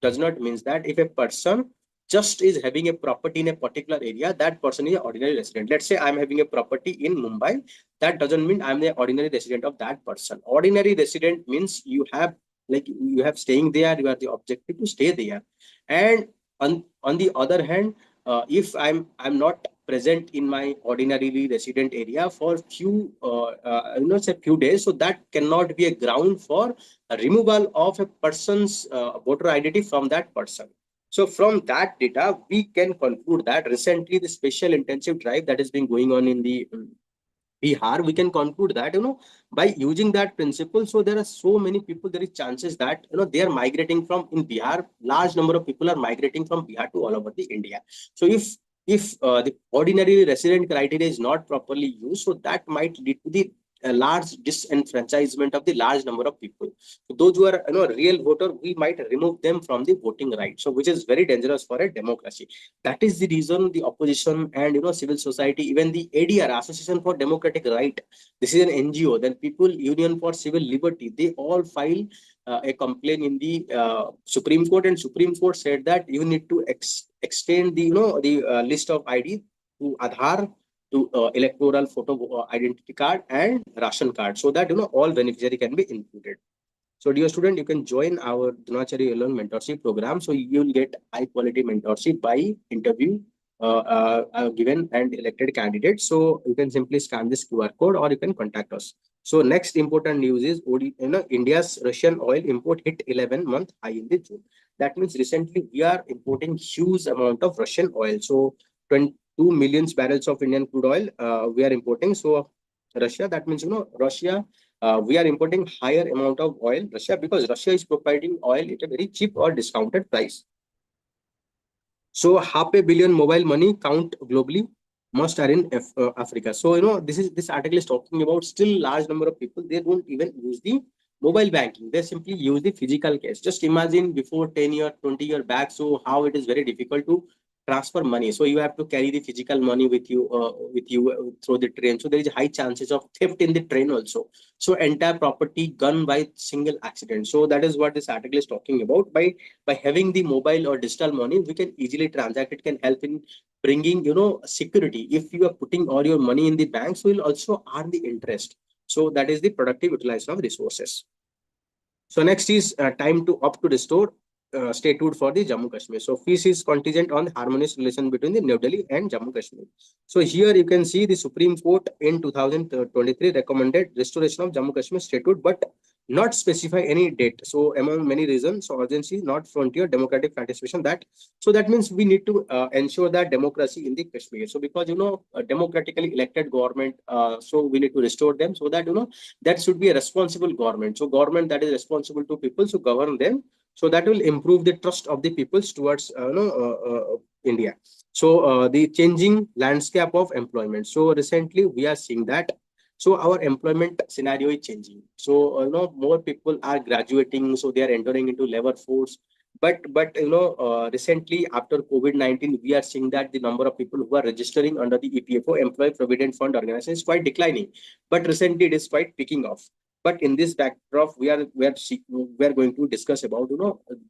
does not means that if a person just is having a property in a particular area, that person is an ordinary resident. Let's say I'm having a property in Mumbai, that doesn't mean I'm the ordinary resident of that person. Ordinary resident means you have staying there, you are the objective to stay there. And on the other hand, if I'm not present in my ordinarily resident area for few say few days, so that cannot be a ground for a removal of a person's voter identity from that person. So from that data, we can conclude that recently the special intensive drive that has been going on in the Bihar, we can conclude that by using that principle, so there are so many people, there is chances that they are migrating from in Bihar. Large number of people are migrating from Bihar to all over the India. So if the ordinary resident criteria is not properly used, so that might lead to the large disenfranchisement of the large number of people. So those who are real voter, we might remove them from the voting right. So which is very dangerous for a democracy. That is the reason the opposition and civil society, even the ADR, Association for Democratic Right, this is an NGO, then People Union for Civil Liberty, they all file a complaint in the Supreme Court, and Supreme Court said that you need to extend the list of ID to Aadhaar, to electoral photo identity card and ration card, so that all beneficiary can be included. So dear student, you can join our Dronacharya Alone mentorship program. So you will get high quality mentorship by interview given and elected candidates. So you can simply scan this QR code or you can contact us. So next important news is India's Russian oil import hit 11-month high in the June. That means recently we are importing huge amount of Russian oil. So 22 million barrels of Indian crude oil we are importing. So Russia, that means Russia, we are importing higher amount of oil Russia, because Russia is providing oil at a very cheap or discounted price. So $500 million mobile money count globally, most are in Africa. So this article is talking about still large number of people, they don't even use the mobile banking, they simply use the physical cash. Just imagine before 10-year 20-year back, so how it is very difficult to transfer money. So you have to carry the physical money with you through the train. So there is high chances of theft in the train also. So entire property gone by single accident. So that is what this article is talking about. By having the mobile or digital money, we can easily transact. It can help in bringing security. If you are putting all your money in the bank, so you'll also earn the interest. So that is the productive utilization of resources. So next is time to opt to restore statute for the Jammu Kashmir. So fees is contingent on harmonious relation between the New Delhi and Jammu Kashmir. So here you can see the Supreme Court in 2023 recommended restoration of Jammu Kashmir statute, but not specify any date. So among many reasons, so urgency, not frontier, democratic participation. That means we need to ensure that democracy in the Kashmir. So because a democratically elected government, so we need to restore them so that that should be a responsible government. So government that is responsible to people, so govern them. So that will improve the trust of the peoples towards India. So the changing landscape of employment. So recently we are seeing that. So our employment scenario is changing. So more people are graduating, so they are entering into labor force. But recently after COVID-19, we are seeing that the number of people who are registering under the EPFO, Employee Provident Fund Organization, is quite declining. But recently it is quite picking off. But in this backdrop, we are going to discuss about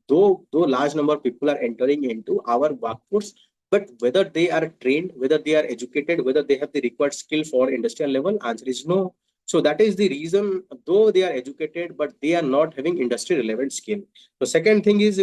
though large number of people are entering into our workforce, but whether they are trained, whether they are educated, whether they have the required skill for industrial level, answer is no. So that is the reason, though they are educated, but they are not having industry relevant skill. So second thing is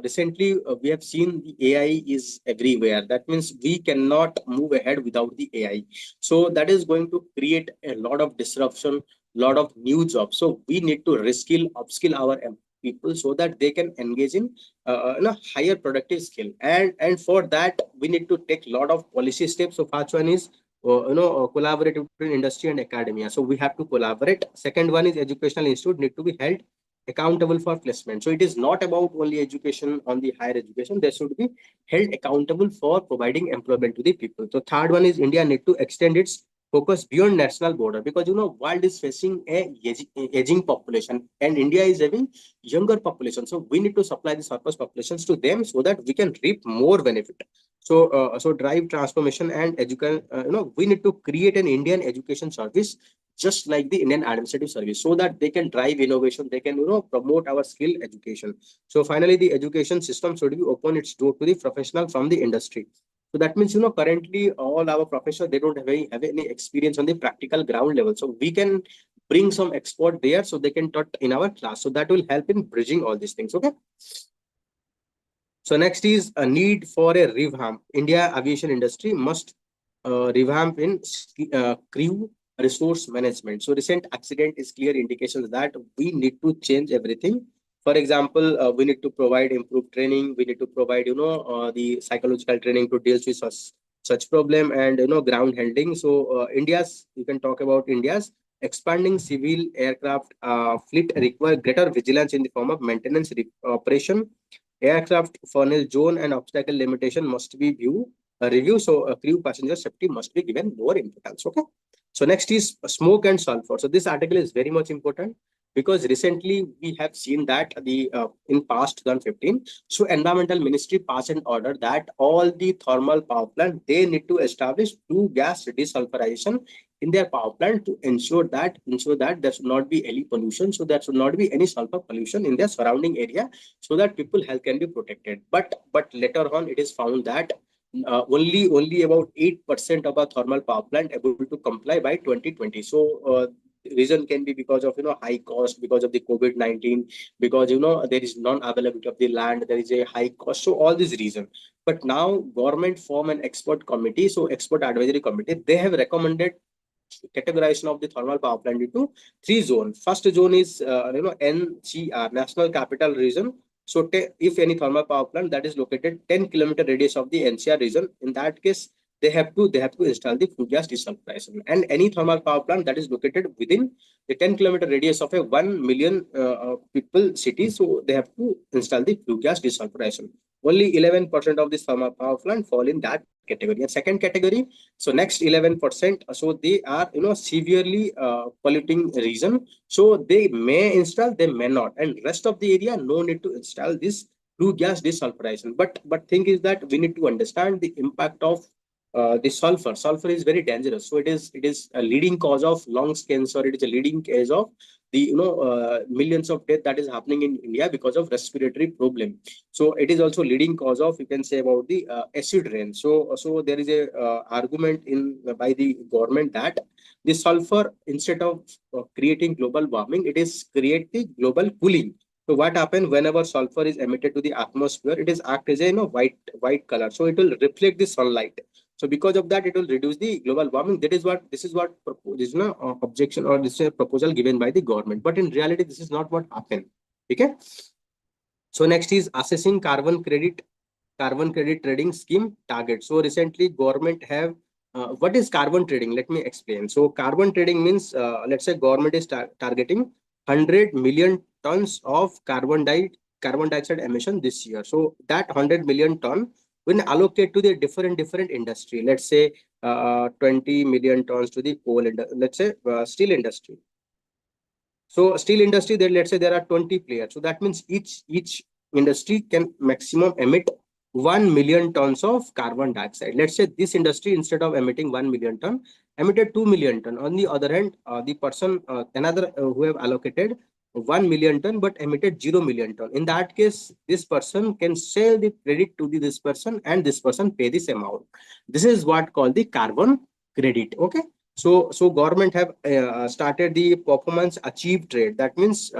recently we have seen the AI is everywhere. That means we cannot move ahead without the AI. So that is going to create a lot of disruption, lot of new jobs. So we need to reskill, upskill our people so that they can engage in a higher productive skill. And for that we need to take a lot of policy steps. So first one is collaborate between industry and academia. So we have to collaborate. Second one is educational institute need to be held accountable for placement. So it is not about only education on the higher education. They should be held accountable for providing employment to the people. So third one is India need to extend its focus beyond national border, because world is facing a aging population and India is having younger population. So we need to supply the surplus populations to them so that we can reap more benefit. So drive transformation and education. We need to create an Indian education service just like the Indian administrative service, so that they can drive innovation, they can promote our skill education. So finally, the education system should be open its door to the professional from the industry. So that means currently all our professors, they don't have any experience on the practical ground level. So we can bring some expert there so they can taught in our class. So that will help in bridging all these things. Okay. So next is a need for a revamp. India aviation industry must revamp in crew resource management. So recent accident is clear indications that we need to change everything. For example, we need to provide improved training. We need to provide, the psychological training to deal with such problem, and ground handling. So you can talk about India's expanding civil aircraft fleet require greater vigilance in the form of maintenance operation. Aircraft funnel zone and obstacle limitation must be review. So crew passenger safety must be given more importance. Okay. So next is smoke and sulfur. So this article is very much important because recently we have seen that the in past 2015, so environmental ministry passed an order that all the thermal power plant, they need to establish flue gas desulfurization in their power plant to ensure that there should not be any pollution, so there should not be any sulfur pollution in their surrounding area, so that people health can be protected. But later on it is found that only about 8% of our thermal power plant able to comply by 2020. So reason can be because of high cost, because of the COVID-19, because there is non-availability of the land, there is a high cost. So all these reasons. But now government form an expert committee, so expert advisory committee, they have recommended categorization of the thermal power plant into three zones. First zone is NCR, National Capital Region. So if any thermal power plant that is located 10-kilometer radius of the NCR region, in that case they have to install the flue gas desulfurization. And any thermal power plant that is located within the 10-kilometer radius of a 1 million people city, so they have to install the flue gas desulfurization. Only 11% of this thermal power plant fall in that category. And second category, so next 11%, so they are severely polluting region. So they may install, they may not, and rest of the area no need to install this flue gas desulfurization. But thing is that we need to understand the impact of the sulfur. Sulfur is very dangerous. So it is a leading cause of lungs cancer. It is a leading cause of the millions of death that is happening in India because of respiratory problem. So it is also leading cause of, you can say, about the acid rain. So there is a argument in by the government that the sulfur, instead of creating global warming, it is create the global cooling. So what happens whenever sulfur is emitted to the atmosphere, it is act as a white color. So it will reflect the sunlight. So because of that, it will reduce the global warming. This is what this is objection, or this is a proposal given by the government. But in reality, this is not what happened. Okay. So next is assessing carbon credit trading scheme target. So recently government have what is carbon trading? Let me explain. So carbon trading means let's say government is targeting 100 million tons of carbon dioxide emission this year. So that 100 million ton will allocate to the different industry. Let's say 20 million tons to the let's say steel industry. So steel industry, then let's say there are 20 players. So that means each industry can maximum emit 1 million tons of carbon dioxide. Let's say this industry, instead of emitting 1 million ton, emitted 2 million ton. On the other hand, the person another who have allocated 1 million ton but emitted 0 million ton. In that case, this person can sell the credit to this person, and this person pay this amount. This is what called the carbon credit. Okay. So government have started the performance achieved trade. That means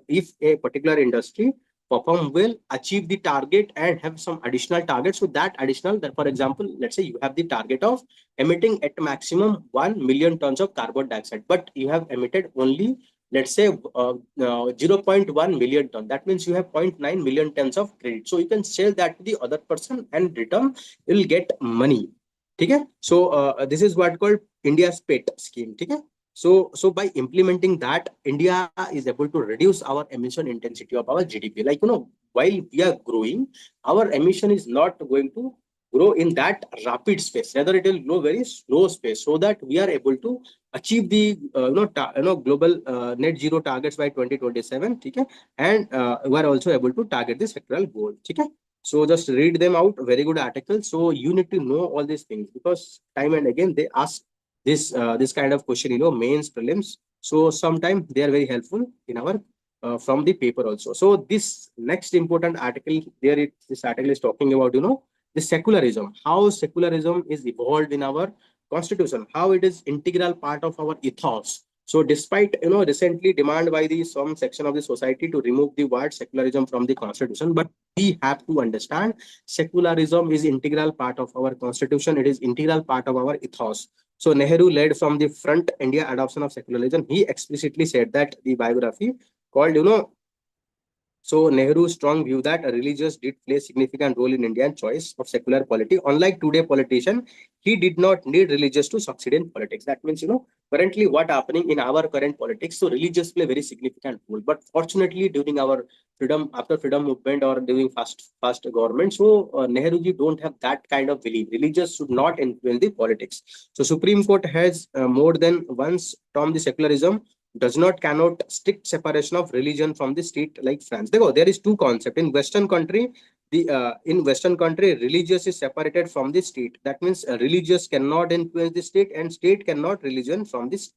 if a particular industry perform well, achieve the target and have some additional target. So that additional, that for example, let's say you have the target of emitting at maximum 1 million tons of carbon dioxide, but you have emitted only, let's say 0.1 million ton. That means you have 0.9 million tons of credit. So you can sell that to the other person, and return you will get money. Okay. So this is what called India's PET scheme. Okay. So by implementing that, India is able to reduce our emission intensity of our GDP. Like, while we are growing, our emission is not going to grow in that rapid space. Rather, it will grow very slow space, so that we are able to achieve the global net zero targets by 2027. Okay. And we are also able to target the sectoral goal. Okay. So just read them out. Very good article. So you need to know all these things, because time and again they ask this kind of question, mains, prelims. So sometimes they are very helpful in our from the paper also. So this next important article there, this article is talking about the secularism, how secularism is evolved in our constitution, how it is integral part of our ethos. So despite recently demand by the some section of the society to remove the word secularism from the constitution, but we have to understand secularism is integral part of our constitution. It is integral part of our ethos. So Nehru led from the front India adoption of secularism. He explicitly said that the biography called, so Nehru's strong view that religious did play a significant role in Indian choice of secular polity. Unlike today politician, he did not need religious to succeed in politics. That means, currently what happening in our current politics, so religious play very significant role. But fortunately, during our after freedom movement or during fast government, so Nehruji don't have that kind of belief. Religious should not influence the politics. So Supreme Court has more than once termed the secularism does not cannot strict separation of religion from the state like France. There is two concept in Western country. In Western country, religious is separated from the state. That means religious cannot influence the state, and state cannot religion from this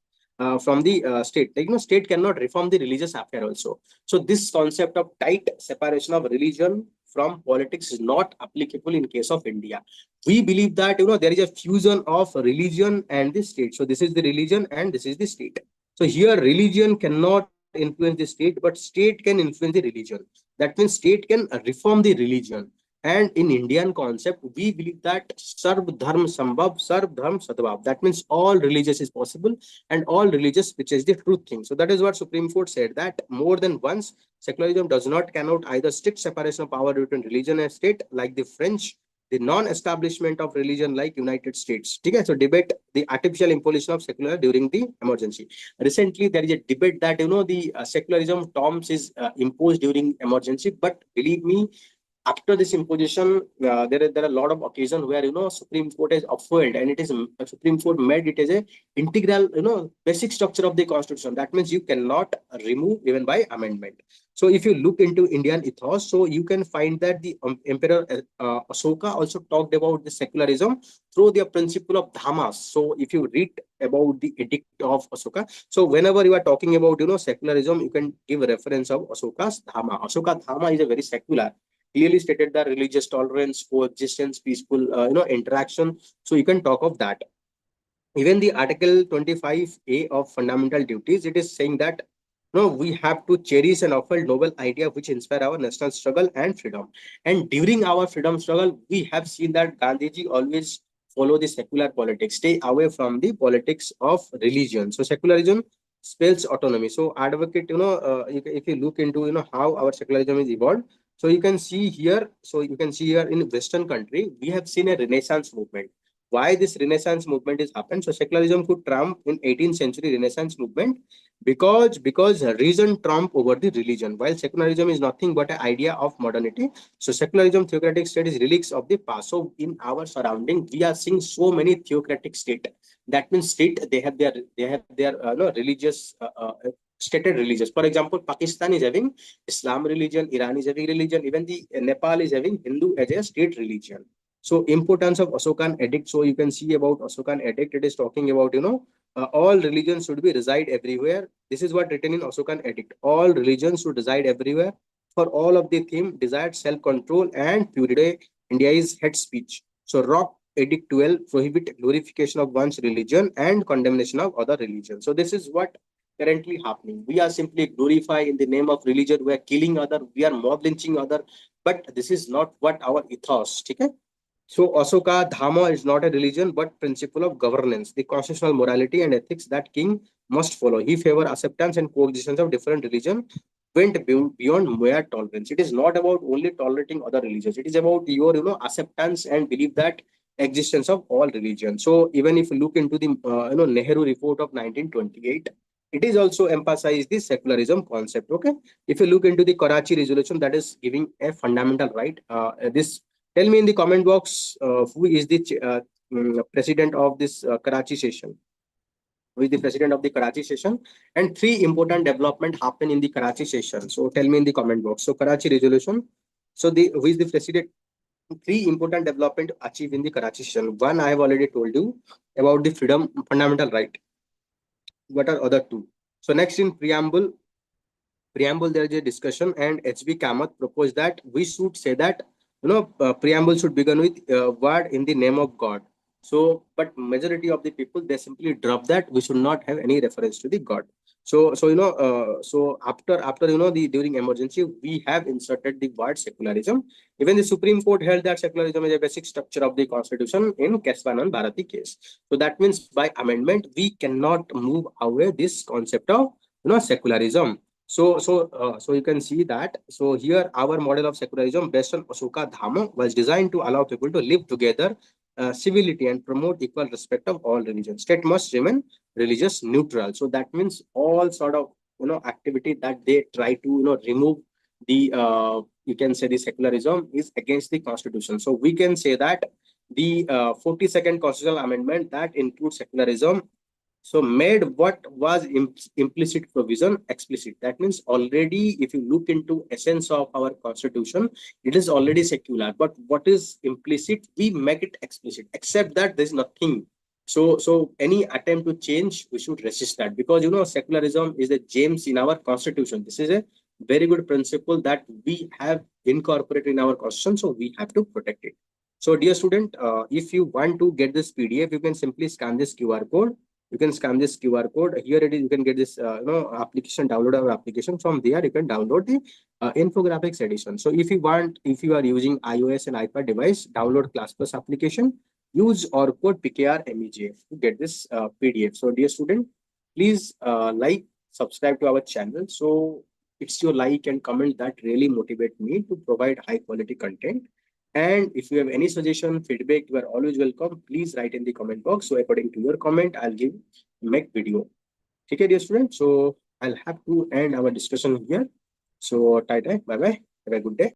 from the state. Like, state cannot reform the religious affair also. So this concept of tight separation of religion from politics is not applicable in case of India. We believe that there is a fusion of religion and the state. So this is the religion and this is the state. So here religion cannot influence the state, but state can influence the religion. That means state can reform the religion. And in Indian concept, we believe that Sarv Dharm Sambhav, Sarv Dharm Sadbhav. That means all religious is possible and all religious which is the truth thing. So that is what Supreme Court said, that more than once secularism does not cannot either strict separation of power between religion and state like the French, the non-establishment of religion like United States. Okay, so debate the artificial imposition of secular during the emergency. Recently, there is a debate that the secularism terms is imposed during emergency, but believe me, after this imposition, there are a lot of occasions where Supreme Court has upheld, and it is Supreme Court made it as a integral basic structure of the constitution. That means you cannot remove even by amendment. So if you look into Indian ethos, so you can find that the Emperor Ashoka also talked about the secularism through the principle of dhammas. So if you read about the edict of Ashoka, so whenever you are talking about secularism, you can give a reference of Ashoka's dhamma. Ashoka dhamma is a very secular, clearly stated that religious tolerance, coexistence, peaceful interaction. So you can talk of that. Even the article 25A of fundamental duties, it is saying that No, we have to cherish and offer noble idea which inspire our national struggle and freedom. And during our freedom struggle, we have seen that Gandhiji always follow the secular politics, stay away from the politics of religion. So secularism spells autonomy. So advocate, if you look into how our secularism is evolved. So you can see here. So you can see here in Western country, we have seen a Renaissance movement. Why this Renaissance movement is happened? So secularism could trump in 18th century Renaissance movement because reason trump over the religion, while secularism is nothing but an idea of modernity. So secularism theocratic state is relics of the past. So in our surrounding we are seeing so many theocratic state. That means state, they have their no, religious stated religious. For example, Pakistan is having Islam religion, Iran is having religion, even the Nepal is having Hindu as a state religion. So importance of Asokan edict. So you can see about Asokan edict, it is talking about all religions should be reside everywhere. This is what written in Asokan edict. All religions should reside everywhere. For all of the theme desired self-control and purity. India is head speech. So Rock Edict 12 prohibit glorification of one's religion and condemnation of other religions. So this is what currently happening. We are simply glorify in the name of religion. We are killing other. We are mob lynching other. But this is not what our ethos. Okay? So Asoka Dhamma is not a religion but principle of governance, the constitutional morality and ethics that king must follow. He favor acceptance and coexistence of different religion, went beyond mere tolerance. It is not about only tolerating other religions. It is about your acceptance and belief that existence of all religions. So even if you look into the Nehru report of 1928, it is also emphasized the secularism concept. Okay, if you look into the Karachi resolution, that is giving a fundamental right. This Tell me in the comment box who is the president of this Karachi session. Who is the president of the Karachi session? And three important development happen in the Karachi session. So tell me in the comment box. So Karachi resolution. So the who is the president? Three important development achieved in the Karachi session. One I have already told you about the freedom fundamental right. What are other two? So next in preamble there is a discussion, and HB Kamath proposed that we should say that preamble should begin with word in the name of God. So but majority of the people, they simply drop that we should not have any reference to the God. So after the during emergency we have inserted the word secularism. Even the Supreme Court held that secularism is a basic structure of the constitution in Keswanan Bharati case. So that means by amendment we cannot move away this concept of secularism. So you can see that. So here our model of secularism based on Asoka Dhamma was designed to allow people to live together, civility, and promote equal respect of all religions. State must remain religious neutral. So that means all sort of activity that they try to remove the you can say the secularism is against the constitution. So we can say that the 42nd constitutional amendment that includes secularism, so made what was implicit provision explicit. That means already if you look into essence of our constitution, it is already secular, but what is implicit we make it explicit, except that there is nothing. So any attempt to change we should resist that, because secularism is the gems in our constitution. This is a very good principle that we have incorporated in our constitution, so we have to protect it. So dear student, if you want to get this PDF, you can simply scan this QR code. You can scan this QR code. Here it is. You can get this application, download our application. From there you can download the Infographics edition. So if you are using iOS and iPad device, download ClassPlus application. Use our code PKRMEJ to get this PDF. So dear student, please like, subscribe to our channel. So it's your like and comment that really motivate me to provide high quality content. And if you have any suggestion, feedback, you are always welcome. Please write in the comment box. So according to your comment, I'll make video. Okay, dear students. So I'll have to end our discussion here. So bye bye. Have a good day.